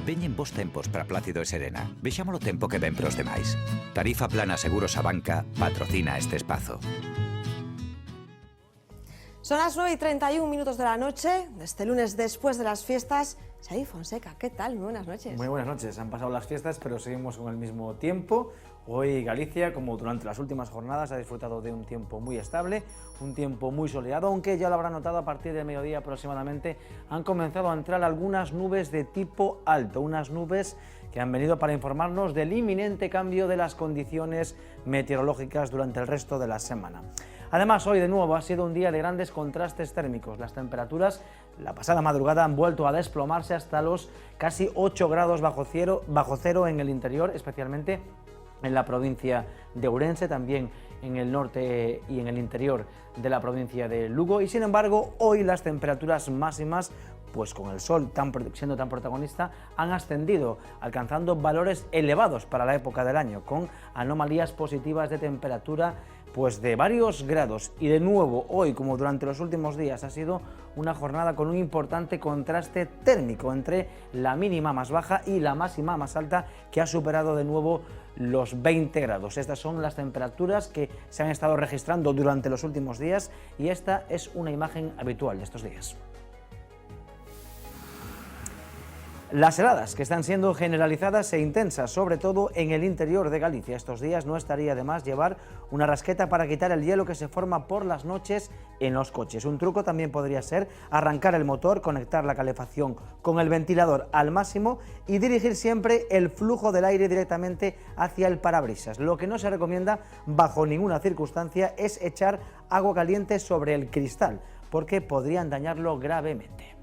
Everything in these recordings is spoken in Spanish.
Veñen bons tempos para Plácido e Serena. Vexamos o tempo que ven pros demais. Tarifa Plana Seguros Abanca patrocina este espazo. Son las 9:31 de la noche, de este lunes después de las fiestas. Xavi Fonseca, ¿qué tal? Muy buenas noches. Muy buenas noches. Han pasado las fiestas, pero seguimos con el mismo tiempo. Hoy Galicia, como durante las últimas jornadas, ha disfrutado de un tiempo muy estable, un tiempo muy soleado, aunque ya lo habrán notado a partir del mediodía aproximadamente, han comenzado a entrar algunas nubes de tipo alto, unas nubes que han venido para informarnos del inminente cambio de las condiciones meteorológicas durante el resto de la semana. Además, hoy de nuevo ha sido un día de grandes contrastes térmicos. Las temperaturas la pasada madrugada han vuelto a desplomarse hasta los casi 8 grados bajo cero en el interior, especialmente en la provincia de Ourense, también en el norte y en el interior de la provincia de Lugo. Y sin embargo, hoy las temperaturas máximas, pues con el sol siendo tan protagonista, han ascendido, alcanzando valores elevados para la época del año, con anomalías positivas de temperatura pues de varios grados. Y de nuevo, hoy, como durante los últimos días, ha sido una jornada con un importante contraste térmico entre la mínima más baja y la máxima más alta, que ha superado de nuevo los 20 grados. Estas son las temperaturas que se han estado registrando durante los últimos días y esta es una imagen habitual de estos días. Las heladas, que están siendo generalizadas e intensas, sobre todo en el interior de Galicia. Estos días no estaría de más llevar una rasqueta para quitar el hielo que se forma por las noches en los coches. Un truco también podría ser arrancar el motor, conectar la calefacción con el ventilador al máximo y dirigir siempre el flujo del aire directamente hacia el parabrisas. Lo que no se recomienda bajo ninguna circunstancia es echar agua caliente sobre el cristal, porque podrían dañarlo gravemente.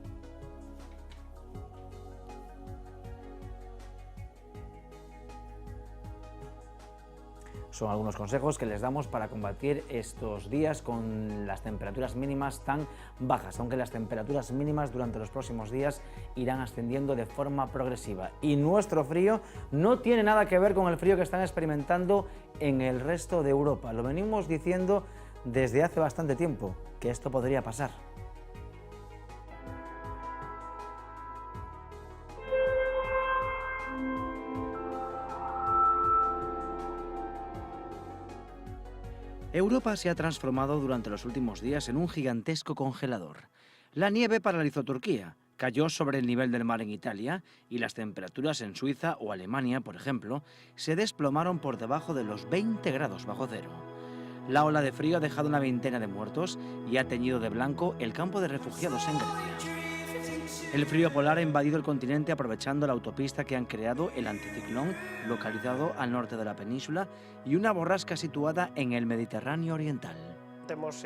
Son algunos consejos que les damos para combatir estos días con las temperaturas mínimas tan bajas, aunque las temperaturas mínimas durante los próximos días irán ascendiendo de forma progresiva. Y nuestro frío no tiene nada que ver con el frío que están experimentando en el resto de Europa. Lo venimos diciendo desde hace bastante tiempo, que esto podría pasar. Europa se ha transformado durante los últimos días en un gigantesco congelador. La nieve paralizó Turquía, cayó sobre el nivel del mar en Italia y las temperaturas en Suiza o Alemania, por ejemplo, se desplomaron por debajo de los 20 grados bajo cero. La ola de frío ha dejado una veintena de muertos y ha teñido de blanco el campo de refugiados en Grecia. El frío polar ha invadido el continente aprovechando la autopista que han creado el anticiclón, localizado al norte de la península, y una borrasca situada en el Mediterráneo oriental. Temos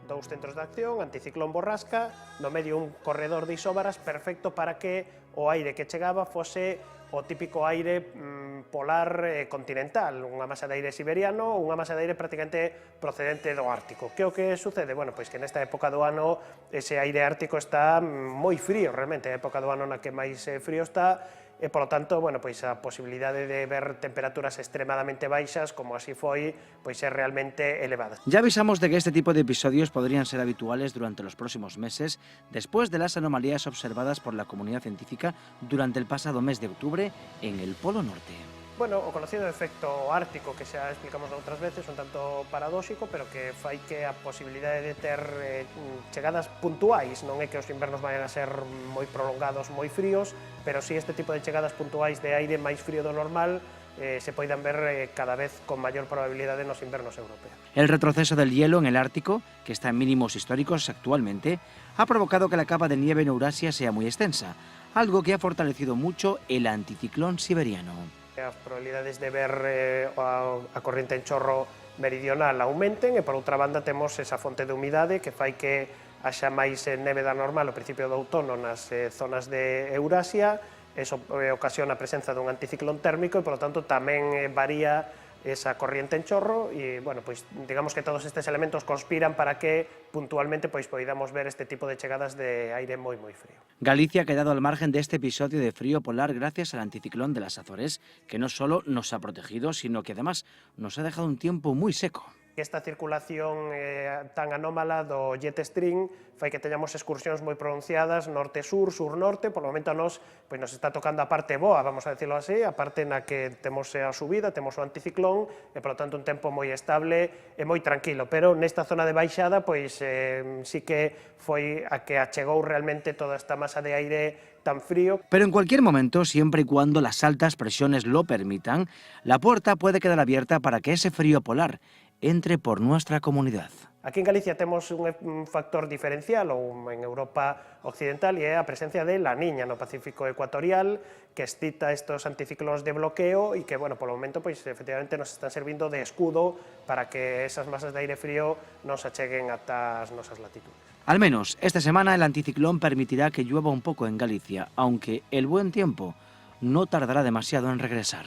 dous centros de acción, anticiclón borrasca, no medio un corredor de isóbaras perfecto para que o aire que chegaba fose o típico aire polar continental, unha masa de aire siberiano, unha masa de aire prácticamente procedente do Ártico. Que o que sucede? Bueno, pois que nesta época do ano ese aire ártico está moi frío, realmente, a época do ano na que máis frío está, e, polo tanto, bueno, pois a posibilidade de ver temperaturas extremadamente baixas, como así foi, pois é realmente elevada. Ya avisamos de que este tipo de episodios podrían ser habituales durante los próximos meses, después de las anomalías observadas por la comunidad científica durante el pasado mes de octubre en el Polo Norte. Bueno, o conocido efecto ártico, que xa explicamos outras veces, un tanto paradóxico, pero que fai que a posibilidade de ter chegadas puntuais, non é que os invernos vayan a ser moi prolongados, moi fríos, pero si este tipo de chegadas puntuais de aire máis frío do normal se poidan ver cada vez con maior probabilidade nos invernos europeos. El retroceso del hielo en el Ártico, que está en mínimos históricos actualmente, ha provocado que la capa de nieve en Eurasia sea muy extensa, algo que ha fortalecido mucho el anticiclón siberiano. As probabilidades de ver a corriente en chorro meridional aumenten e, por outra banda, temos esa fonte de humidade que fai que haxa máis neve da normal ao principio do outono nas zonas de Eurasia. Eso ocasiona a presenza dun anticiclón térmico e, polo tanto, tamén varía esa corriente en chorro e, bueno, pois, digamos que todos estes elementos conspiran para que puntualmente pois podamos ver este tipo de chegadas de aire moi frío. Galicia ha quedado al margen de este episodio de frío polar gracias al anticiclón de las Azores, que no solo nos ha protegido, sino que además nos ha dejado un tiempo muy seco. que esta circulación tan anómala do jet stream fai que teñamos excursións moi pronunciadas norte-sur, sur-norte. Por o momento a nos nos está tocando a parte boa, vamos a decirlo así, a parte na que temos a subida, temos o anticiclón, e, por lo tanto, un tempo moi estable e moi tranquilo. Pero nesta zona de baixada, pois, sí que foi a que achegou realmente toda esta masa de aire tan frío. Pero en cualquier momento, siempre y cuando las altas presiones lo permitan, la puerta puede quedar abierta para que ese frío polar entre por nuestra comunidad. Aquí en Galicia temos un factor diferencial, ou en Europa occidental, e é a presencia de La Niña no Pacífico ecuatorial, que excita estos anticiclóns de bloqueo e que, bueno, polo momento, pois, efectivamente, nos están servindo de escudo para que esas masas de aire frío non se acheguen ata as nosas latitudes. Al menos esta semana el anticiclón permitirá que llueva un poco en Galicia, aunque el buen tiempo no tardará demasiado en regresar.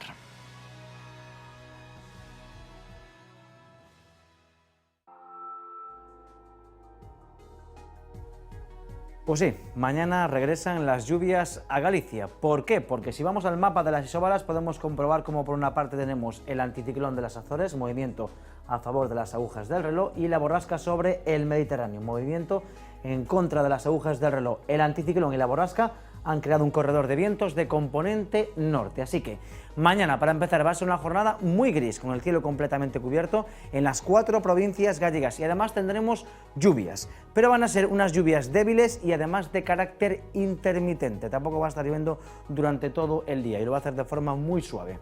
Pues sí, mañana regresan las lluvias a Galicia. ¿Por qué? Porque si vamos al mapa de las isóbaras podemos comprobar cómo por una parte tenemos el anticiclón de las Azores, movimiento a favor de las agujas del reloj, y la borrasca sobre el Mediterráneo, movimiento en contra de las agujas del reloj. El anticiclón y la borrasca han creado un corredor de vientos de componente norte. Así que mañana, para empezar, va a ser una jornada muy gris, con el cielo completamente cubierto en las 4 provincias gallegas, y además tendremos lluvias, pero van a ser unas lluvias débiles y además de carácter intermitente. Tampoco va a estar lloviendo durante todo el día y lo va a hacer de forma muy suave.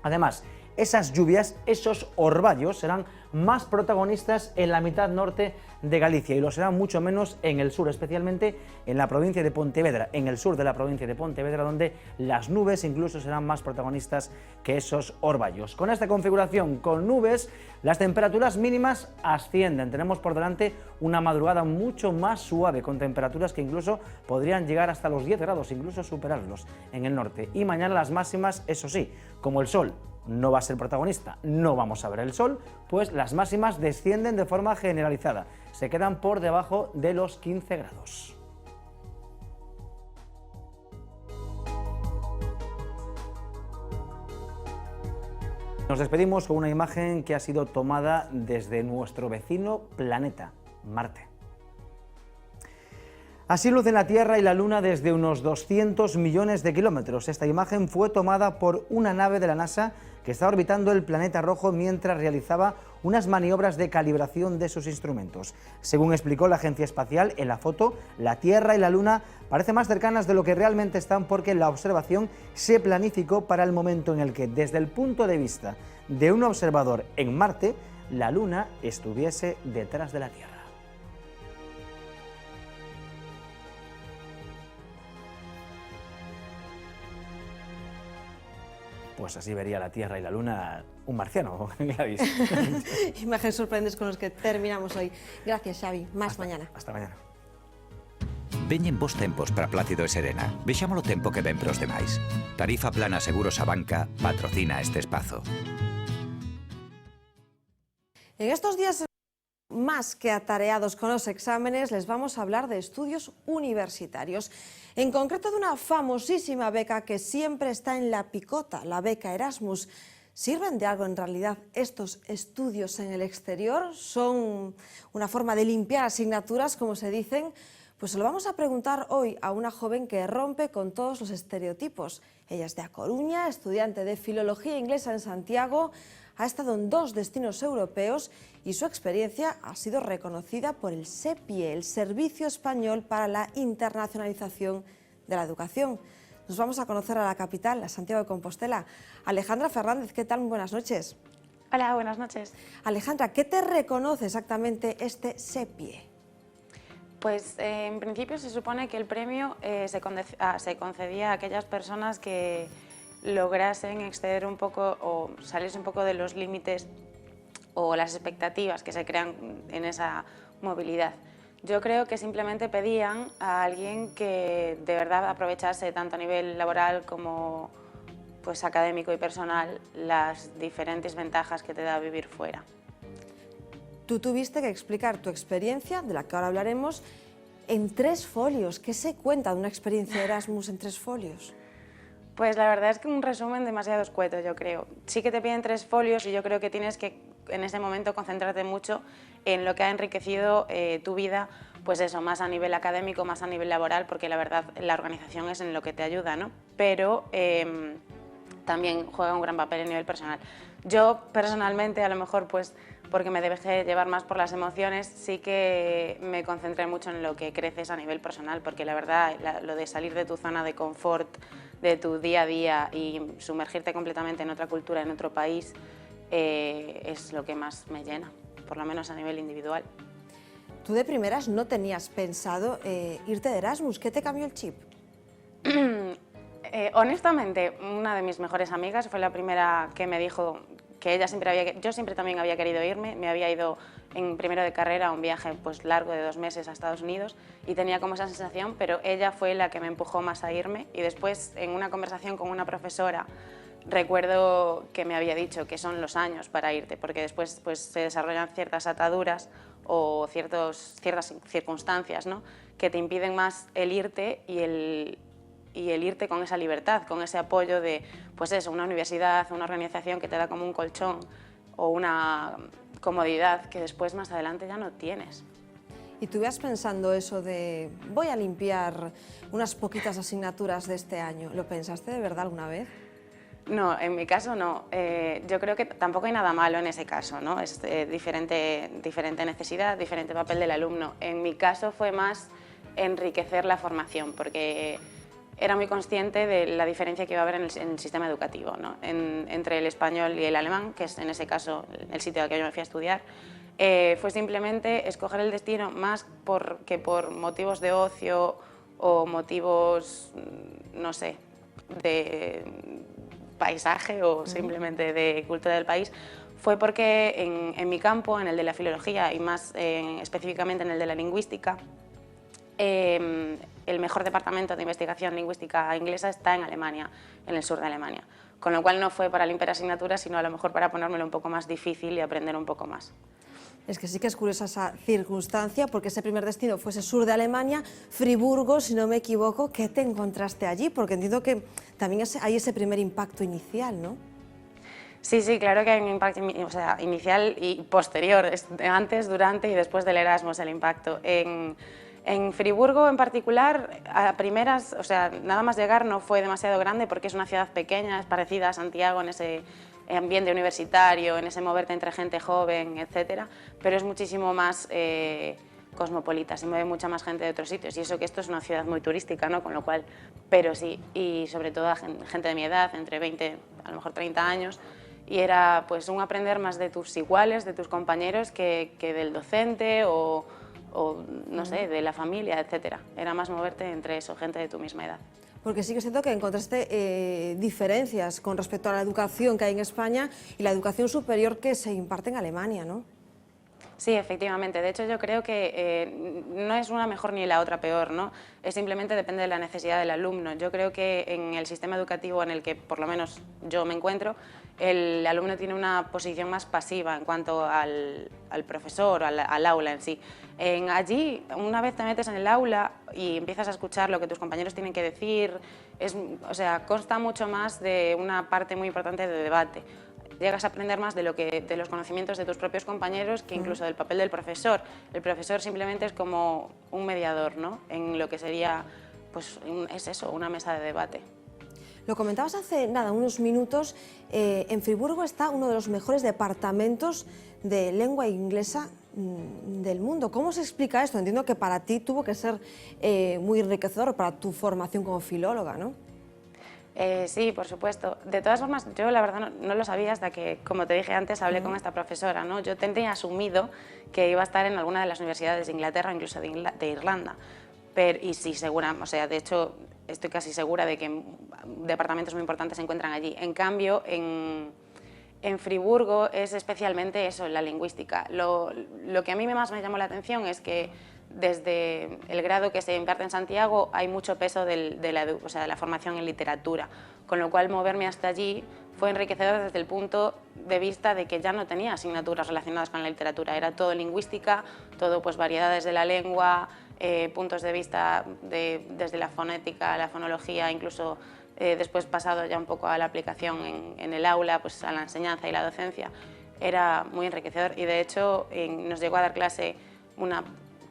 Además, esas lluvias, esos orvallos, serán más protagonistas en la mitad norte de Galicia y lo serán mucho menos en el sur, especialmente en la provincia de Pontevedra, en el sur de la provincia de Pontevedra, donde las nubes incluso serán más protagonistas que esos orvallos. Con esta configuración, con nubes, las temperaturas mínimas ascienden. Tenemos por delante una madrugada mucho más suave, con temperaturas que incluso podrían llegar hasta los 10 grados, incluso superarlos en el norte. Y mañana las máximas, eso sí, como el sol no va a ser protagonista, no vamos a ver el sol, pues las máximas descienden de forma generalizada, se quedan por debajo de los 15 grados. Nos despedimos con una imagen que ha sido tomada desde nuestro vecino planeta, Marte. Así lucen la Tierra y la Luna desde unos 200 millones de kilómetros. Esta imagen fue tomada por una nave de la NASA que está orbitando el planeta rojo mientras realizaba unas maniobras de calibración de sus instrumentos. Según explicó la agencia espacial, en la foto, la Tierra y la Luna parecen más cercanas de lo que realmente están, porque la observación se planificó para el momento en el que, desde el punto de vista de un observador en Marte, la Luna estuviese detrás de la Tierra. Pues así vería la Tierra y la Luna un marciano, Gladys. Imágenes sorprendentes con los que terminamos hoy. Gracias, Xavi. Más mañana. Hasta mañana. Veñen bos tempos para Plácido e Serena. Vexamos o tempo que ven pros demais. Tarifa Plana Seguros a Banca patrocina este espazo. En estos días más que atareados con los exámenes, les vamos a hablar de estudios universitarios. En concreto de una famosísima beca que siempre está en la picota, la beca Erasmus. ¿Sirven de algo en realidad estos estudios en el exterior? ¿Son una forma de limpiar asignaturas, como se dicen? Pues se lo vamos a preguntar hoy a una joven que rompe con todos los estereotipos. Ella es de A Coruña, estudiante de Filología Inglesa en Santiago, ha estado en 2 destinos europeos y su experiencia ha sido reconocida por el SEPIE, el Servicio Español para la Internacionalización de la Educación. Nos vamos a conocer a la capital, a Santiago de Compostela. Alejandra Fernández, ¿qué tal? Muy buenas noches. Hola, buenas noches. Alejandra, ¿qué te reconoce exactamente este SEPIE? Pues en principio se supone que el premio se concedía a aquellas personas que lograsen exceder un poco o salirse un poco de los límites o las expectativas que se crean en esa movilidad. Yo creo que simplemente pedían a alguien que de verdad aprovechase tanto a nivel laboral como pues, académico y personal las diferentes ventajas que te da vivir fuera. Tú tuviste que explicar tu experiencia, de la que ahora hablaremos, en 3 folios. ¿Qué se cuenta de una experiencia Erasmus en 3 folios? Pues la verdad es que un resumen demasiado escueto, yo creo. Sí que te piden 3 folios y yo creo que tienes que en ese momento concentrarte mucho en lo que ha enriquecido tu vida, pues eso, más a nivel académico, más a nivel laboral, porque la verdad la organización es en lo que te ayuda, ¿no? Pero también juega un gran papel a nivel personal. Yo personalmente, a lo mejor pues porque me dejé llevar más por las emociones, sí que me concentré mucho en lo que creces a nivel personal, porque la verdad lo de salir de tu zona de confort, de tu día a día y sumergirte completamente en otra cultura, en otro país, es lo que más me llena, por lo menos a nivel individual. Tú de primeras no tenías pensado irte de Erasmus, ¿qué te cambió el chip? Honestamente, una de mis mejores amigas fue la primera que me dijo que yo siempre también había querido irme, me había ido en primero de carrera a un viaje pues largo de 2 meses a Estados Unidos y tenía como esa sensación, pero ella fue la que me empujó más a irme y después en una conversación con una profesora recuerdo que me había dicho que son los años para irte, porque después pues, se desarrollan ciertas ataduras o ciertas circunstancias, ¿no?, que te impiden más el irte y el irte con esa libertad, con ese apoyo de, pues eso, una universidad, una organización que te da como un colchón o una comodidad que después más adelante ya no tienes. ¿Y tú ibas pensando eso de voy a limpiar unas poquitas asignaturas de este año? ¿Lo pensaste de verdad alguna vez? No, en mi caso no. Yo creo que tampoco hay nada malo en ese caso, ¿no? Es diferente necesidad, diferente papel del alumno. En mi caso fue más enriquecer la formación, porque era muy consciente de la diferencia que iba a haber en el sistema educativo, ¿no?, entre el español y el alemán, que es en ese caso el sitio al que yo me fui a estudiar. Fue simplemente escoger el destino más que por motivos de ocio o motivos, no sé, de paisaje o simplemente de cultura del país. Fue porque en mi campo, en el de la filología y más específicamente en el de la lingüística, el mejor departamento de investigación lingüística inglesa está en Alemania, en el sur de Alemania, con lo cual no fue para limpiar asignaturas, sino a lo mejor para ponérmelo un poco más difícil y aprender un poco más. Es que sí que es curiosa esa circunstancia, porque ese primer destino fuese sur de Alemania, Friburgo, si no me equivoco. ¿Qué te encontraste allí? Porque entiendo que también hay ese primer impacto inicial, ¿no? Sí, sí, claro que hay un impacto inicial y posterior, antes, durante y después del Erasmus el impacto. En Friburgo en particular, a primeras, o sea, nada más llegar no fue demasiado grande porque es una ciudad pequeña, es parecida a Santiago en ese ambiente universitario, en ese moverte entre gente joven, etcétera, pero es muchísimo más cosmopolita, se mueve mucha más gente de otros sitios y eso que esto es una ciudad muy turística, ¿no?, con lo cual, pero sí, y sobre todo a gente de mi edad, entre 20, a lo mejor 30 años, y era pues un aprender más de tus iguales, de tus compañeros que del docente o no sé, de la familia, etcétera. Era más moverte entre eso, gente de tu misma edad. Porque sí que siento que encontraste diferencias con respecto a la educación que hay en España y la educación superior que se imparte en Alemania, ¿no? Sí, efectivamente. De hecho, yo creo que no es una mejor ni la otra peor, ¿no? Es simplemente depende de la necesidad del alumno. Yo creo que en el sistema educativo en el que por lo menos yo me encuentro, el alumno tiene una posición más pasiva en cuanto al profesor, al aula en sí. Allí, una vez te metes en el aula y empiezas a escuchar lo que tus compañeros tienen que decir, o sea, consta mucho más de una parte muy importante de debate. Llegas a aprender más de los conocimientos de tus propios compañeros que incluso del papel del profesor. El profesor simplemente es como un mediador, ¿no?, en lo que sería, pues es eso, una mesa de debate. Lo comentabas hace nada, unos minutos, en Friburgo está uno de los mejores departamentos de lengua inglesa del mundo. ¿Cómo se explica esto? Entiendo que para ti tuvo que ser muy enriquecedor para tu formación como filóloga, ¿no? Sí, por supuesto. De todas formas, yo la verdad no lo sabía hasta que, como te dije antes, hablé con esta profesora, ¿no? Yo tenía asumido que iba a estar en alguna de las universidades de Inglaterra o incluso de Irlanda. Y sí, segura, o sea, de hecho, estoy casi segura de que departamentos muy importantes se encuentran allí. En cambio, en Friburgo es especialmente eso, la lingüística. Lo que a mí más me llamó la atención es que desde el grado que se imparte en Santiago hay mucho peso de la formación en literatura, con lo cual moverme hasta allí fue enriquecedor desde el punto de vista de que ya no tenía asignaturas relacionadas con la literatura, era todo lingüística, todo pues variedades de la lengua, puntos de vista desde la fonética, la fonología, incluso después pasado ya un poco a la aplicación en el aula, pues a la enseñanza y la docencia. era muy enriquecedor y de hecho nos llegó a dar clase una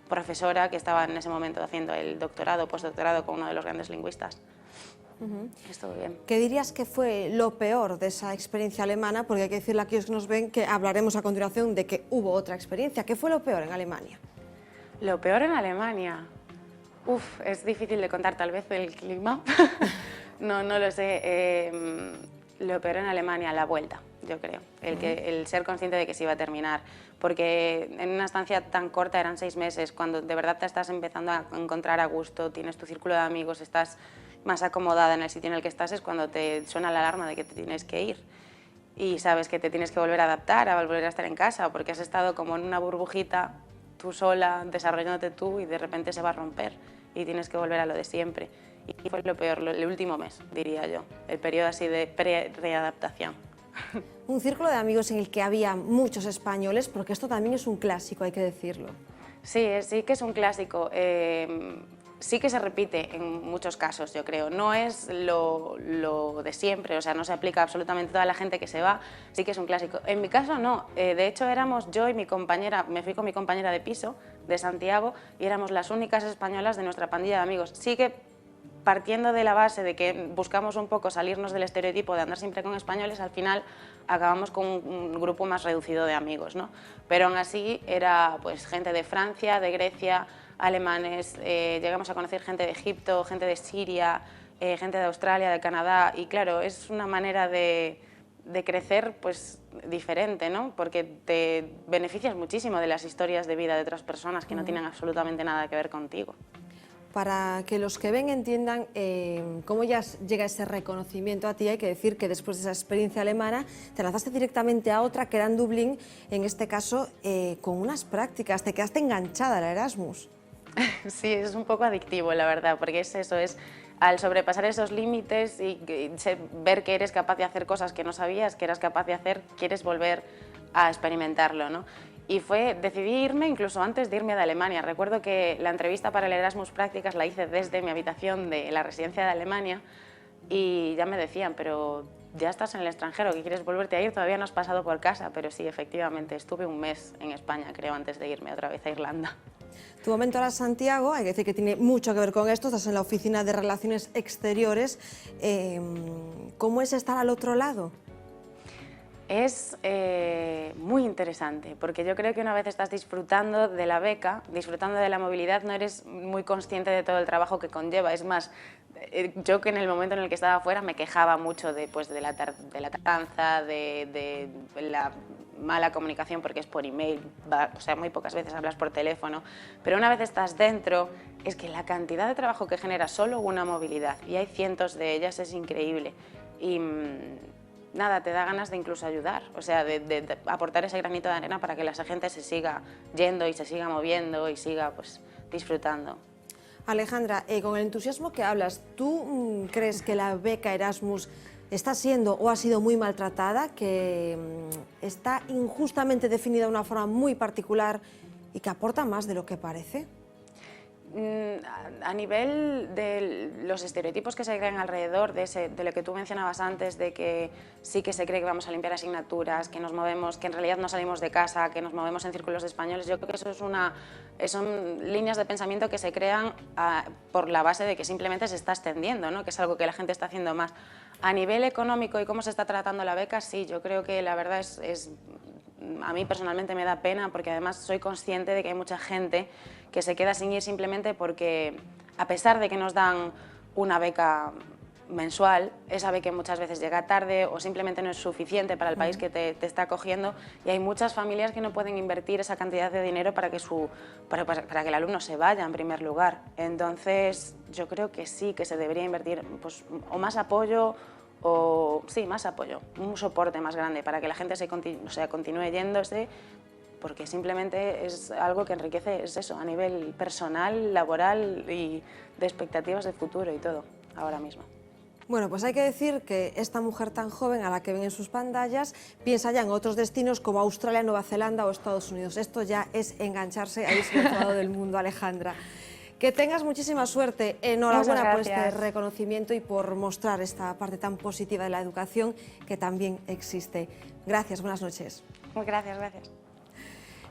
profesora que estaba en ese momento haciendo el doctorado, postdoctorado con uno de los grandes lingüistas. Estuvo bien. ¿Qué dirías que fue lo peor de esa experiencia alemana? Porque hay que decirle a aquellos que nos ven que hablaremos a continuación de que hubo otra experiencia. ¿Qué fue lo peor en Alemania? Lo peor en Alemania. Es difícil de contar, tal vez el clima. No lo sé. Lo peor en Alemania, la vuelta, yo creo. El ser consciente de que se iba a terminar. Porque en una estancia tan corta, eran 6 meses, cuando de verdad te estás empezando a encontrar a gusto, tienes tu círculo de amigos, estás más acomodada en el sitio en el que estás, es cuando te suena la alarma de que te tienes que ir. Y sabes que te tienes que volver a adaptar, a volver a estar en casa, porque has estado como en una burbujita, tú sola, desarrollándote tú, y de repente se va a romper y tienes que volver a lo de siempre. Y fue lo peor, el último mes, diría yo, el periodo así de readaptación. Un círculo de amigos en el que había muchos españoles, porque esto también es un clásico, hay que decirlo. Sí que es un clásico. Sí que se repite en muchos casos, yo creo. No es lo de siempre, o sea, no se aplica absolutamente a toda la gente que se va, sí que es un clásico. En mi caso no, de hecho éramos yo y mi compañera, me fui con mi compañera de piso de Santiago y éramos las únicas españolas de nuestra pandilla de amigos. Sí que partiendo de la base de que buscamos un poco salirnos del estereotipo de andar siempre con españoles, al final acabamos con un grupo más reducido de amigos, ¿no? Pero aún así era pues gente de Francia, de Grecia, alemanes, llegamos a conocer gente de Egipto, gente de Siria, gente de Australia, de Canadá, y claro, es una manera de crecer pues diferente, ¿no? Porque te beneficias muchísimo de las historias de vida de otras personas que no tienen absolutamente nada que ver contigo. Para que los que ven entiendan cómo ya llega ese reconocimiento a ti, hay que decir que después de esa experiencia alemana te lanzaste directamente a otra, que era en Dublín, en este caso con unas prácticas, te quedaste enganchada al Erasmus. Sí, es un poco adictivo, la verdad, porque es eso, es al sobrepasar esos límites y ver que eres capaz de hacer cosas que no sabías que eras capaz de hacer, quieres volver a experimentarlo, ¿no? Y decidí irme incluso antes de irme de Alemania. Recuerdo que la entrevista para el Erasmus Prácticas la hice desde mi habitación de la residencia de Alemania y ya me decían, pero ya estás en el extranjero, ¿qué quieres volverte a ir? Todavía no has pasado por casa, pero sí, efectivamente, estuve un mes en España, creo, antes de irme otra vez a Irlanda. Tu momento ahora, Santiago, hay que decir que tiene mucho que ver con esto, estás en la Oficina de Relaciones Exteriores. ¿Cómo es estar al otro lado? Es muy interesante, porque yo creo que una vez estás disfrutando de la beca, disfrutando de la movilidad, no eres muy consciente de todo el trabajo que conlleva. Es más, yo que en el momento en el que estaba fuera me quejaba mucho de la tardanza, de la mala comunicación, porque es por email, o sea, muy pocas veces hablas por teléfono, pero una vez estás dentro, es que la cantidad de trabajo que genera solo una movilidad, y hay cientos de ellas, es increíble. Y nada, te da ganas de incluso ayudar, o sea, de aportar ese granito de arena para que la gente se siga yendo y se siga moviendo y siga pues disfrutando. Alejandra, con el entusiasmo que hablas, ¿tú crees que la beca Erasmus está siendo o ha sido muy maltratada, que está injustamente definida de una forma muy particular y que aporta más de lo que parece? A nivel de los estereotipos que se crean alrededor de lo que tú mencionabas antes, de que sí que se cree que vamos a limpiar asignaturas, que nos movemos, que en realidad no salimos de casa, que nos movemos en círculos de españoles, yo creo que eso son líneas de pensamiento que se crean por la base de que simplemente se está extendiendo, ¿no? Que es algo que la gente está haciendo más. A nivel económico y cómo se está tratando la beca, sí, yo creo que la verdad a mí personalmente me da pena, porque además soy consciente de que hay mucha gente que se queda sin ir simplemente porque, a pesar de que nos dan una beca mensual, esa beca muchas veces llega tarde o simplemente no es suficiente para el país que te está acogiendo, y hay muchas familias que no pueden invertir esa cantidad de dinero para que el alumno se vaya en primer lugar. Entonces yo creo que sí que se debería invertir pues, o más apoyo, o sí, más apoyo, un soporte más grande para que la gente continúe yéndose, porque simplemente es algo que enriquece, es eso, a nivel personal, laboral y de expectativas de futuro y todo, ahora mismo. Bueno, pues hay que decir que esta mujer tan joven a la que ven en sus pantallas piensa ya en otros destinos como Australia, Nueva Zelanda o Estados Unidos. Esto ya es engancharse a irse al otro lado del mundo, Alejandra. Que tengas muchísima suerte. Enhorabuena por este reconocimiento y por mostrar esta parte tan positiva de la educación que también existe. Gracias, buenas noches. Gracias, gracias.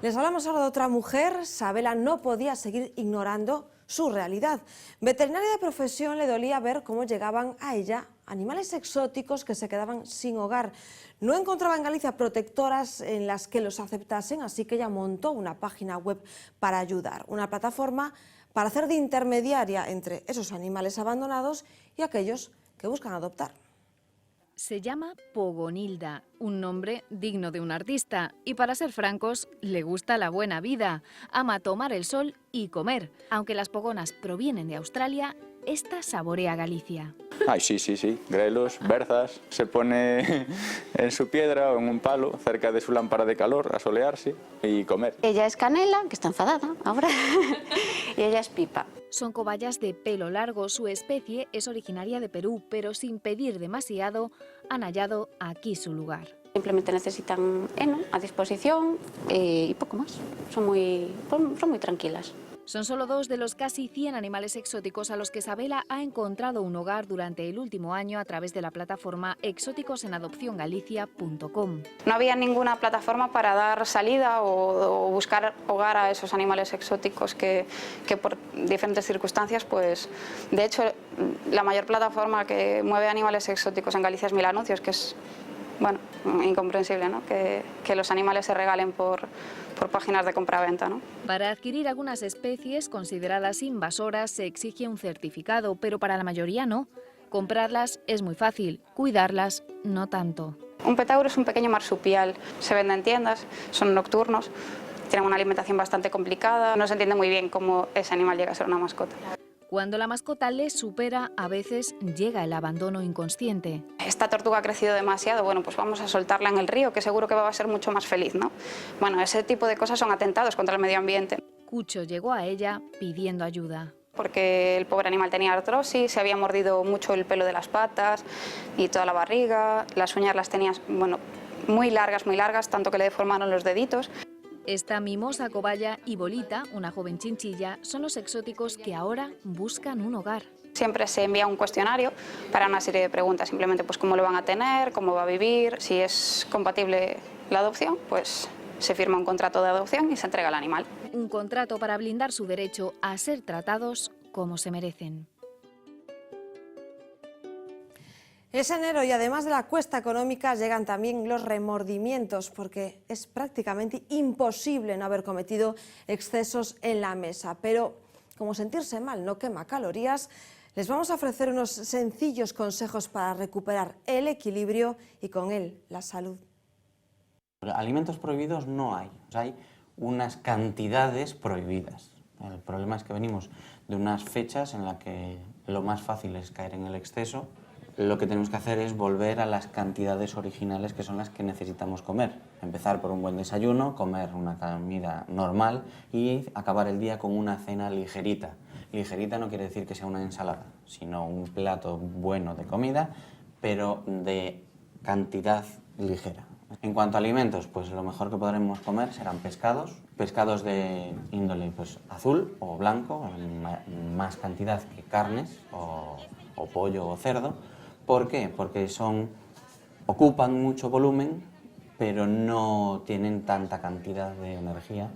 Les hablamos ahora de otra mujer. Sabela no podía seguir ignorando su realidad. Veterinaria de profesión, le dolía ver cómo llegaban a ella animales exóticos que se quedaban sin hogar. No encontraba en Galicia protectoras en las que los aceptasen, así que ella montó una página web para ayudar, una plataforma para hacer de intermediaria entre esos animales abandonados y aquellos que buscan adoptar. Se llama Pogonilda, un nombre digno de un artista, y para ser francos, le gusta la buena vida, ama tomar el sol y comer. Aunque las pogonas provienen de Australia, esta saborea Galicia. Ay, sí, grelos, berzas, se pone en su piedra o en un palo cerca de su lámpara de calor a solearse y comer. Ella es Canela, que está enfadada ahora, y ella es Pipa. Son cobayas de pelo largo, su especie es originaria de Perú, pero sin pedir demasiado, han hallado aquí su lugar. Simplemente necesitan heno a disposición y poco más, son muy tranquilas. Son solo 2 de los casi 100 animales exóticos a los que Sabela ha encontrado un hogar durante el último año a través de la plataforma exóticosenadopciongalicia.com. No había ninguna plataforma para dar salida o buscar hogar a esos animales exóticos que por diferentes circunstancias, pues de hecho la mayor plataforma que mueve animales exóticos en Galicia es Mil Anuncios, que es, bueno, incomprensible, ¿no? Que los animales se regalen por páginas de compraventa, ¿no? Para adquirir algunas especies consideradas invasoras se exige un certificado, pero para la mayoría no. Comprarlas es muy fácil, cuidarlas no tanto. Un petauro es un pequeño marsupial, se vende en tiendas, son nocturnos, tienen una alimentación bastante complicada, no se entiende muy bien cómo ese animal llega a ser una mascota. Cuando la mascota les supera, a veces llega el abandono inconsciente. Esta tortuga ha crecido demasiado, bueno, pues vamos a soltarla en el río, que seguro que va a ser mucho más feliz, ¿no? Bueno, ese tipo de cosas son atentados contra el medio ambiente. Cucho llegó a ella pidiendo ayuda. Porque el pobre animal tenía artrosis, se había mordido mucho el pelo de las patas y toda la barriga, las uñas las tenía, bueno, muy largas, tanto que le deformaron los deditos. Esta mimosa cobaya y Bolita, una joven chinchilla, son los exóticos que ahora buscan un hogar. Siempre se envía un cuestionario para una serie de preguntas, simplemente pues cómo lo van a tener, cómo va a vivir, si es compatible la adopción, pues se firma un contrato de adopción y se entrega al animal. Un contrato para blindar su derecho a ser tratados como se merecen. Es enero y además de la cuesta económica llegan también los remordimientos, porque es prácticamente imposible no haber cometido excesos en la mesa. Pero como sentirse mal no quema calorías, les vamos a ofrecer unos sencillos consejos para recuperar el equilibrio y con él la salud. Alimentos prohibidos no hay, hay unas cantidades prohibidas. El problema es que venimos de unas fechas en las que lo más fácil es caer en el exceso. Lo que tenemos que hacer es volver a las cantidades originales, que son las que necesitamos comer. Empezar por un buen desayuno, comer una comida normal y acabar el día con una cena ligerita. Ligerita no quiere decir que sea una ensalada, sino un plato bueno de comida, pero de cantidad ligera. En cuanto a alimentos, pues lo mejor que podremos comer serán pescados de índole pues, azul o blanco, en más cantidad que carnes o pollo o cerdo. ¿Por qué? Porque ocupan mucho volumen, pero no tienen tanta cantidad de energía.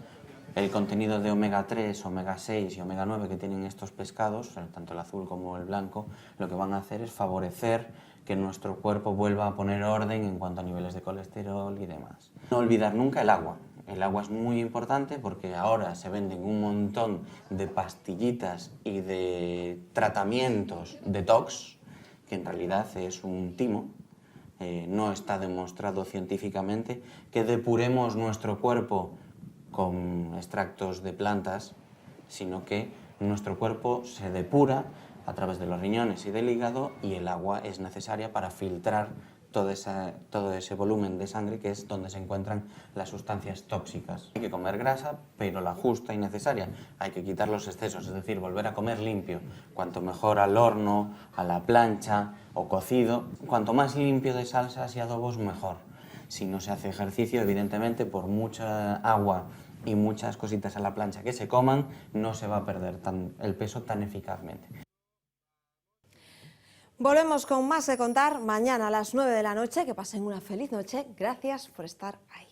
El contenido de omega 3, omega 6 y omega 9 que tienen estos pescados, tanto el azul como el blanco, lo que van a hacer es favorecer que nuestro cuerpo vuelva a poner orden en cuanto a niveles de colesterol y demás. No olvidar nunca el agua. El agua es muy importante porque ahora se venden un montón de pastillitas y de tratamientos detox, que en realidad es un timo. No está demostrado científicamente que depuremos nuestro cuerpo con extractos de plantas, sino que nuestro cuerpo se depura a través de los riñones y del hígado, y el agua es necesaria para filtrar todo ese volumen de sangre, que es donde se encuentran las sustancias tóxicas. Hay que comer grasa, pero la justa y necesaria. Hay que quitar los excesos, es decir, volver a comer limpio. Cuanto mejor al horno, a la plancha o cocido, cuanto más limpio de salsas y adobos, mejor. Si no se hace ejercicio, evidentemente, por mucha agua y muchas cositas a la plancha que se coman, no se va a perder el peso tan eficazmente. Volvemos con más de contar mañana a las 9 de la noche. Que pasen una feliz noche. Gracias por estar ahí.